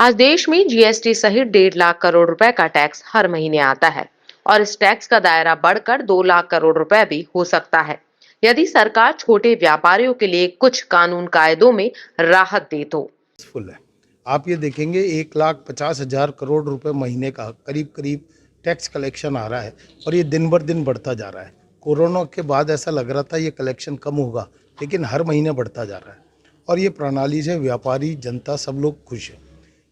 आज देश में जीएसटी सहित 1.5 लाख करोड़ रुपए का टैक्स हर महीने आता है और इस टैक्स का दायरा बढ़कर 2 लाख करोड़ रुपए भी हो सकता है यदि सरकार छोटे व्यापारियों के लिए कुछ कानून कायदों में राहत दे तो। फुल है। आप ये देखेंगे 1,50,000 करोड़ रुपए महीने का करीब करीब टैक्स कलेक्शन आ रहा है और ये दिन बर दिन बढ़ता जा रहा है। कोरोना के बाद ऐसा लग रहा था ये कलेक्शन कम होगा, लेकिन हर महीने बढ़ता जा रहा है और ये प्रणाली से व्यापारी जनता सब लोग खुश है।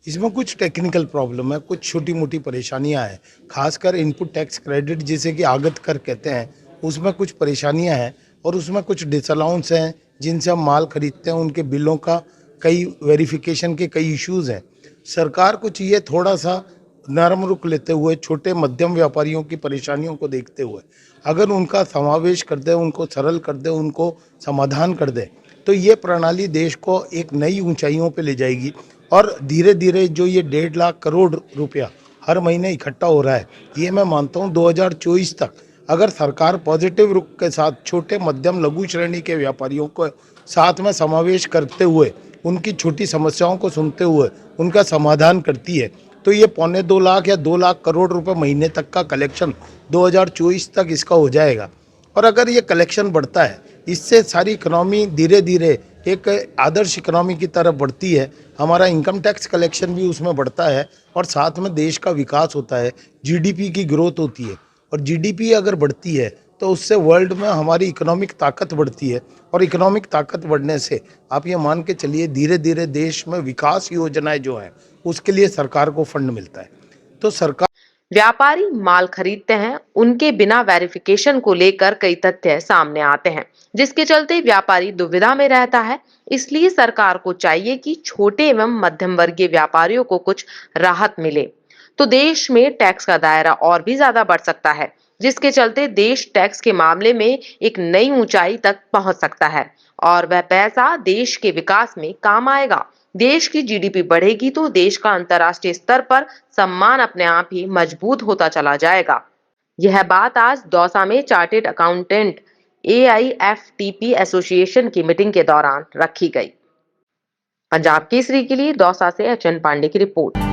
इसमें कुछ टेक्निकल प्रॉब्लम है, कुछ छोटी मोटी परेशानियां हैं, खासकर इनपुट टैक्स क्रेडिट जिसे कि आगत कर कहते हैं, उसमें कुछ परेशानियां हैं और उसमें कुछ डिसअलाउंस हैं जिनसे हम माल खरीदते हैं, उनके बिलों का कई वेरिफिकेशन के कई इश्यूज हैं। सरकार को चाहिए थोड़ा सा नरम रुख लेते हुए छोटे मध्यम व्यापारियों की परेशानियों को देखते हुए अगर उनका समावेश कर दे, उनको सरल कर दे, उनको समाधान कर दे, तो ये प्रणाली देश को एक नई ऊंचाइयों पे ले जाएगी और धीरे धीरे जो ये 1.5 लाख करोड़ रुपया हर महीने इकट्ठा हो रहा है, ये मैं मानता हूँ 2024 तक अगर सरकार पॉजिटिव रुख के साथ छोटे मध्यम लघु श्रेणी के व्यापारियों को साथ में समावेश करते हुए उनकी छोटी समस्याओं को सुनते हुए उनका समाधान करती है, तो ये 1.25 लाख या 2 लाख करोड़ रुपए महीने तक का कलेक्शन 2024 तक इसका हो जाएगा। और अगर ये कलेक्शन बढ़ता है, इससे सारी इकोनॉमी धीरे धीरे एक आदर्श इकोनॉमी की तरफ बढ़ती है, हमारा इनकम टैक्स कलेक्शन भी उसमें बढ़ता है और साथ में देश का विकास होता है, जीडीपी की ग्रोथ होती है और जीडीपी अगर बढ़ती है तो उससे वर्ल्ड में हमारी इकोनॉमिक ताकत बढ़ती है और इकोनॉमिक ताकत बढ़ने से आप ये मान के चलिए धीरे धीरे देश में विकास योजनाएं जो हैं उसके लिए सरकार को फंड मिलता है। तो सरकार व्यापारी माल खरीदते हैं, उनके बिना वेरिफिकेशन को लेकर कई तथ्य सामने आते हैं जिसके चलते व्यापारी दुविधा में रहता है। इसलिए सरकार को चाहिए कि छोटे एवं मध्यम वर्गीय व्यापारियों को कुछ राहत मिले तो देश में टैक्स का दायरा और भी ज्यादा बढ़ सकता है, जिसके चलते देश टैक्स के मामले में एक नई ऊंचाई तक पहुंच सकता है और वह पैसा देश के विकास में काम आएगा। देश की जीडीपी बढ़ेगी तो देश का अंतर्राष्ट्रीय स्तर पर सम्मान अपने आप ही मजबूत होता चला जाएगा। यह बात आज दौसा में चार्टेड अकाउंटेंट एआईएफटीपी एसोसिएशन की मीटिंग के दौरान रखी गई। पंजाब केसरी के लिए दौसा से एचएन पांडे की रिपोर्ट।